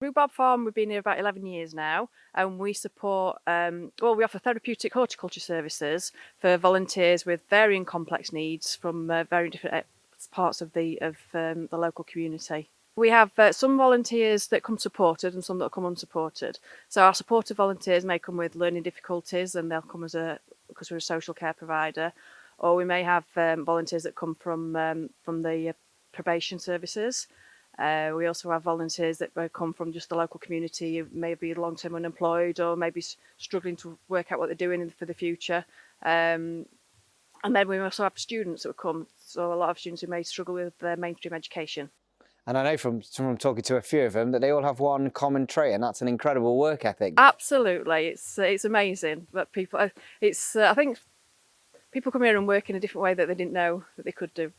Rhubarb Farm, we've been here about 11 years now, and we support, we offer therapeutic horticulture services for volunteers with varying complex needs from very different parts of the local community. We have some volunteers that come supported and some that come unsupported. So our supported volunteers may come with learning difficulties and they'll come because we're a social care provider, or we may have volunteers that come from the probation services. We also have volunteers that come from just the local community, maybe long-term unemployed or maybe struggling to work out what they're doing for the future. And then we also have students that come, so a lot of students who may struggle with mainstream education. And I know from talking to a few of them that they all have one common trait, and that's an incredible work ethic. Absolutely, it's amazing that people. I think people come here and work in a different way that they didn't know that they could do.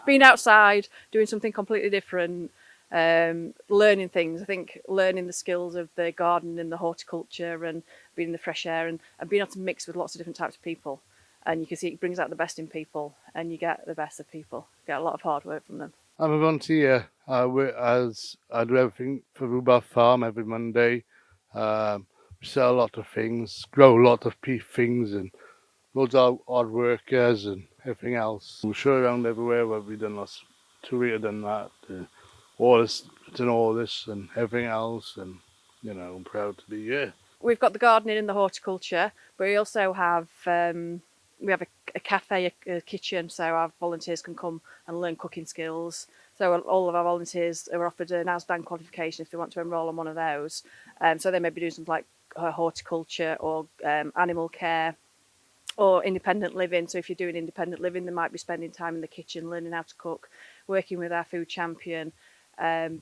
Being outside, doing something completely different, learning things. I think learning the skills of the garden and the horticulture and being in the fresh air and being able to mix with lots of different types of people. And you can see it brings out the best in people, and you get the best of people. You get a lot of hard work from them. I'm a volunteer. I do everything for Rhubarb Farm every Monday. We sell a lot of things, grow a lot of things, and loads of hard workers and everything else. We show around everywhere where we've done lots, toured and that, all this and everything else, and I'm proud to be here. We've got the gardening and the horticulture, but we also have we have a cafe, a kitchen, so our volunteers can come and learn cooking skills. So all of our volunteers are offered an ASDAN qualification if they want to enrol on one of those. So they may be doing something like horticulture or animal care or independent living. So if you're doing independent living, they might be spending time in the kitchen, learning how to cook, working with our food champion to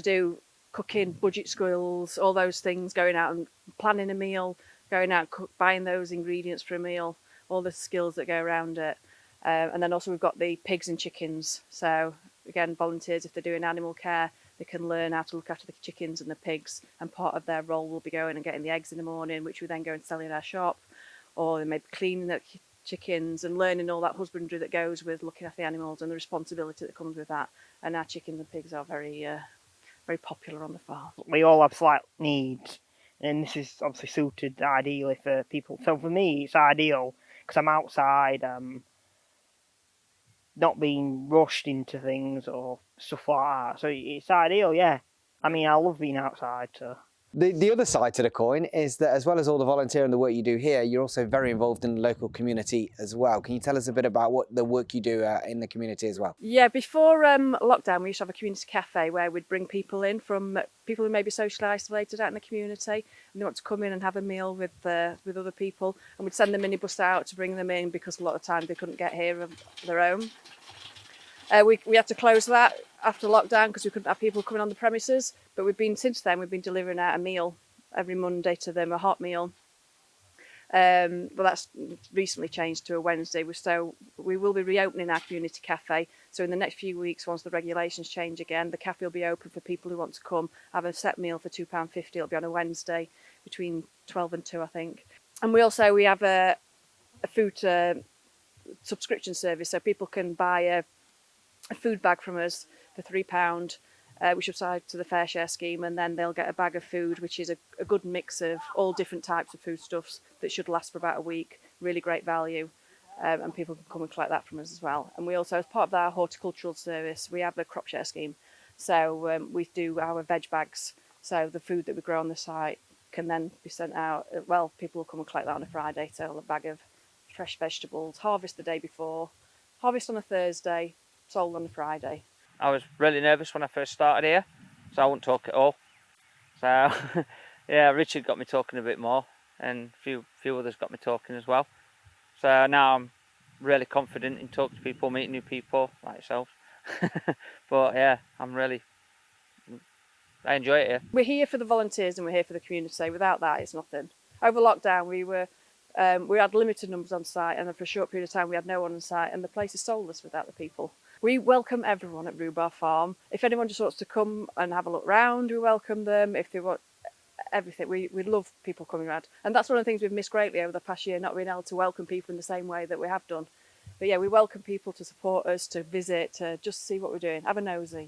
do cooking, budget skills, all those things, going out and planning a meal, going out buying those ingredients for a meal, all the skills that go around it. And then also we've got the pigs and chickens. So again, volunteers, if they're doing animal care, they can learn how to look after the chickens and the pigs, and part of their role will be going and getting the eggs in the morning, which we then go and sell in our shop, or they may be cleaning the chickens and learning all that husbandry that goes with looking after the animals and the responsibility that comes with that. And our chickens and pigs are very popular on the farm. We all have slight needs, and this is obviously suited ideally for people. So for me, it's ideal because I'm outside, not being rushed into things or stuff like that. So it's ideal, yeah. I mean, I love being outside, so. The other side to the coin is that as well as all the volunteering and the work you do here, you're also very involved in the local community as well. Can you tell us a bit about what the work you do in the community as well? Yeah, before lockdown, we used to have a community cafe where we'd bring people in from people who may be socially isolated out in the community, and they want to come in and have a meal with other people, and we'd send the minibus out to bring them in because a lot of times they couldn't get here of their own. We had to close that after lockdown because we couldn't have people coming on the premises, but since then we've been delivering out a meal every Monday to them, a hot meal. But that's recently changed to a Wednesday, so we will be reopening our community cafe. So in the next few weeks, once the regulations change again, the cafe will be open for people who want to come have a set meal for £2.50. It'll be on a Wednesday between 12 and 2, I think. And we have a food subscription service, so people can buy a food bag from us for £3, which is tied to the Fair Share scheme, and then they'll get a bag of food, which is a good mix of all different types of foodstuffs that should last for about a week. Really great value, and people can come and collect that from us as well. And we also, as part of our horticultural service, we have a crop share scheme. So we do our veg bags. So the food that we grow on the site can then be sent out. Well, people will come and collect that on a Friday. So a bag of fresh vegetables, harvest the day before, harvest on a Thursday, sold on a Friday. I was really nervous when I first started here, so I wouldn't talk at all. So yeah, Richard got me talking a bit more, and a few others got me talking as well. So now I'm really confident in talking to people, meeting new people like yourselves. But yeah, I enjoy it here. We're here for the volunteers and we're here for the community. Without that, it's nothing. Over lockdown, we had limited numbers on site, and for a short period of time we had no one on site, and the place is soulless without the people. We welcome everyone at Rhubarb Farm. If anyone just wants to come and have a look round, we welcome them. If they want everything, we love people coming around. And that's one of the things we've missed greatly over the past year, not being able to welcome people in the same way that we have done. But yeah, we welcome people to support us, to visit, to just see what we're doing, have a nosy.